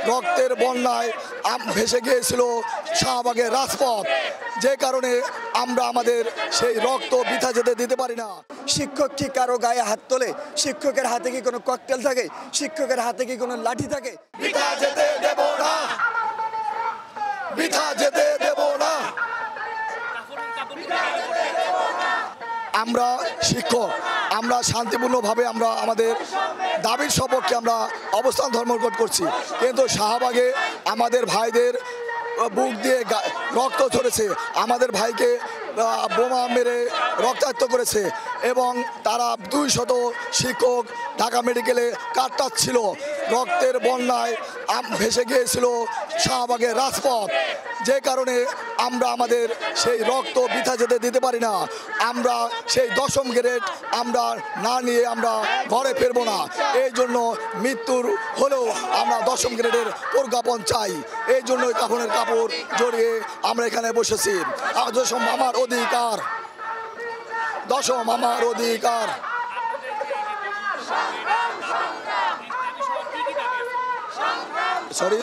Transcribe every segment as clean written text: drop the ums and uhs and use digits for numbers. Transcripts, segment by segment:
রক্তের বন্যায় ভেসে গিয়েছিল শাহবাগের রাজপথ, যে কারণে আমরা আমাদের সেই রক্ত বৃথা যেতে দিতে পারি না। শিক্ষক কি কারো গায়ে হাত তোলে? শিক্ষকের হাতে কি কোনো ককটেল থাকে? শিক্ষকের হাতে কি কোনো লাঠি থাকে? বৃথা যেতে দেব না, বৃথা যেতে দেব না। আমরা শিক্ষক, আমরা শান্তিপূর্ণভাবে আমরা আমাদের দাবির সপক্ষে আমরা অবস্থান ধর্মঘট করছি, কিন্তু শাহবাগে আমাদের ভাইদের বুক দিয়ে রক্ত ঝরেছে, আমাদের ভাইকে বোমা মেরে রক্তাক্ত করেছে এবং তারা 200 শিক্ষক ঢাকা মেডিকেলে কাটাচ্ছিল। রক্তের বন্যায় ভেসে গিয়েছিল শাহবাগের রাজপথ, যে কারণে আমরা আমাদের সেই রক্ত বৃথা যেতে দিতে পারি না। আমরা সেই 10ম গ্রেড আমরা না নিয়ে আমরা ঘরে ফিরবো না। এই জন্য মৃত্যুর হলেও আমরা 10ম গ্রেডের প্রজ্ঞাপন চাই। এই জন্যই কাফনের কাপড় জড়িয়ে আমরা এখানে বসেছি। 10ম আমার অধিকার, 10ম আমার অধিকার। সরি,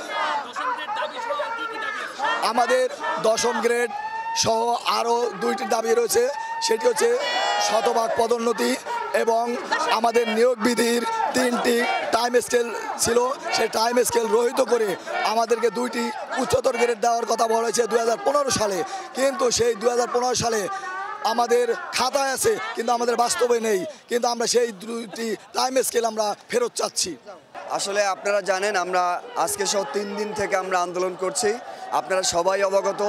আমাদের 10ম গ্রেড সহ আরও 2টি দাবি রয়েছে। সেটি হচ্ছে শতভাগ পদোন্নতি এবং আমাদের নিয়োগ বিধির 3টি টাইম স্কেল ছিল, সেই টাইম স্কেল রহিত করে আমাদেরকে 2টি উচ্চতর গ্রেড দেওয়ার কথা বলা হয়েছে 2015 সালে, কিন্তু সেই 2015 সালে আমাদের খাতায় আছে কিন্তু আমাদের বাস্তবে নেই, কিন্তু আমরা সেই 2টি টাইম স্কেল আমরা ফেরত চাচ্ছি। আসলে আপনারা জানেন আমরা আজকে সহ 3 দিন থেকে আমরা আন্দোলন করছি। আপনারা সবাই অবগত,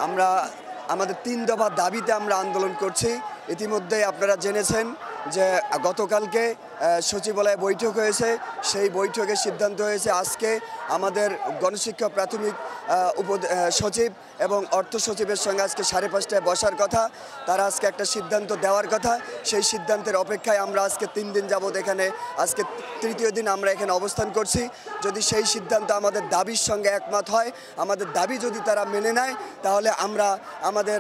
আমরা আমাদের 3 দফা দাবিতে আমরা আন্দোলন করছি। ইতিমধ্যে আপনারা জেনেছেন যে গতকালকে সচিবালয়ে বৈঠক হয়েছে, সেই বৈঠকে সিদ্ধান্ত হয়েছে আজকে আমাদের গণশিক্ষা প্রাথমিক সচিব এবং অর্থ সচিবের সঙ্গে আজকে 5:30টায় বসার কথা। তারা আজকে একটা সিদ্ধান্ত দেওয়ার কথা, সেই সিদ্ধান্তের অপেক্ষায় আমরা আজকে 3 দিন যাবৎ এখানে, আজকে 3য় দিন আমরা এখানে অবস্থান করছি। যদি সেই সিদ্ধান্ত আমাদের দাবির সঙ্গে একমত হয়, আমাদের দাবি যদি তারা মেনে নেয়, তাহলে আমরা আমাদের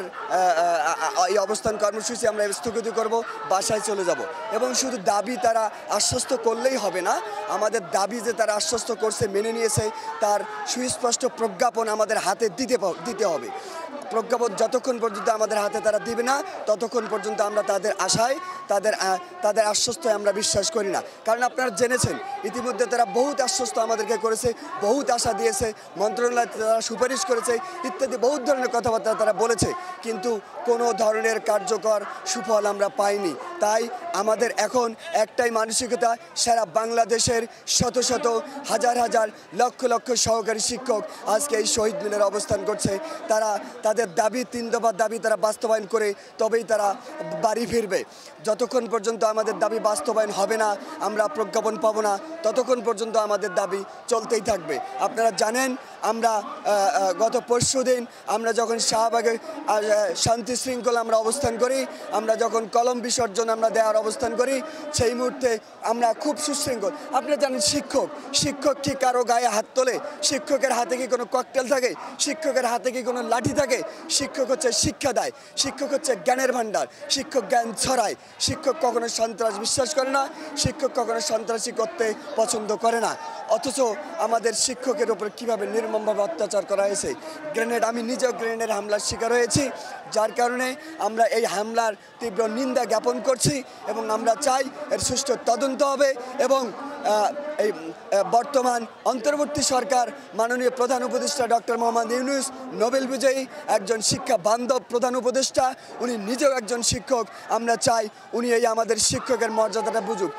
এই অবস্থান কর্মসূচি আমরা স্থগিত করব, বাসায় চলে যাব। এবং শুধু দাবি তারা আশ্বস্ত করলেই হবে না, আমাদের দাবি যে তারা আশ্বস্ত করছে, মেনে নিয়েছে, তার সুস্পষ্ট প্রজ্ঞাপন আমাদের হাতে দিতে হবে। প্রজ্ঞাপন যতক্ষণ পর্যন্ত আমাদের হাতে তারা দিবে না, ততক্ষণ পর্যন্ত আমরা তাদের আশায়, তাদের আশ্বস্তায় আমরা বিশ্বাস করি না। কারণ আপনারা জেনেছেন ইতিমধ্যে তারা বহুত আশ্বস্ত আমাদেরকে করেছে, বহুত আশা দিয়েছে, মন্ত্রণালয় তারা সুপারিশ করেছে, ইত্যাদি বহুত ধরনের কথাবার্তা তারা বলেছে, কিন্তু কোনো ধরনের কার্যকর সুফল আমরা পাইনি। তাই আমাদের এখন একটাই মানসিকতা, সারা বাংলাদেশের শত শত হাজার হাজার লক্ষ লক্ষ সহকারী শিক্ষক আজকে এই শহীদ মিনারে অবস্থান করছে। তারা তাদের দাবি, 3 দফার দাবি তারা বাস্তবায়ন করে তবেই তারা বাড়ি ফিরবে। যতক্ষণ পর্যন্ত আমাদের দাবি বাস্তবায়ন হবে না, আমরা প্রজ্ঞাপন পাবো না, ততক্ষণ পর্যন্ত আমাদের দাবি চলতেই থাকবে। আপনারা জানেন আমরা গত পরশুদিন আমরা যখন শাহবাগে শান্তি শৃঙ্খলা আমরা অবস্থান করি, আমরা যখন কলম বিসর্জন আমরা দেওয়ার অবস্থান করি, সেই মুহূর্তে আমরা খুব সুশৃঙ্খল। আপনারা জানেন শিক্ষক কি কারো গায়ে হাত তোলে? শিক্ষকের হাতে কি কোনো ককটেল থাকে? শিক্ষকের হাতে কি কোনো লাঠি থাকে? শিক্ষক হচ্ছে শিক্ষা দেয়, শিক্ষক হচ্ছে জ্ঞানের ভাণ্ডার, শিক্ষক জ্ঞান ছড়ায়। শিক্ষক কখনো সন্ত্রাস বিশ্বাস করে না, শিক্ষক কখনো সন্ত্রাসী করতে পছন্দ করে না। অথচ আমাদের শিক্ষকের ওপর কীভাবে নির্মমভাবে অত্যাচার করা হয়েছে। গ্রেনেড, আমি নিজেও গ্রেনেড হামলার শিকার হয়েছি, যার কারণে আমরা এই হামলার তীব্র নিন্দা জ্ঞাপন করছি এবং আমরা চাই এর সুষ্ঠু তদন্ত হবে এবং এই বর্তমান অন্তর্বর্তী সরকার মাননীয় প্রধান উপদেষ্টা ডক্টর মোহাম্মদ ইউনূস, নোবেল বিজয়ী একজন শিক্ষা বান্ধব প্রধান উপদেষ্টা, উনি নিজেও একজন শিক্ষক। আমরা চাই উনি এই আমাদের শিক্ষকের মর্যাদাটা বুঝুক।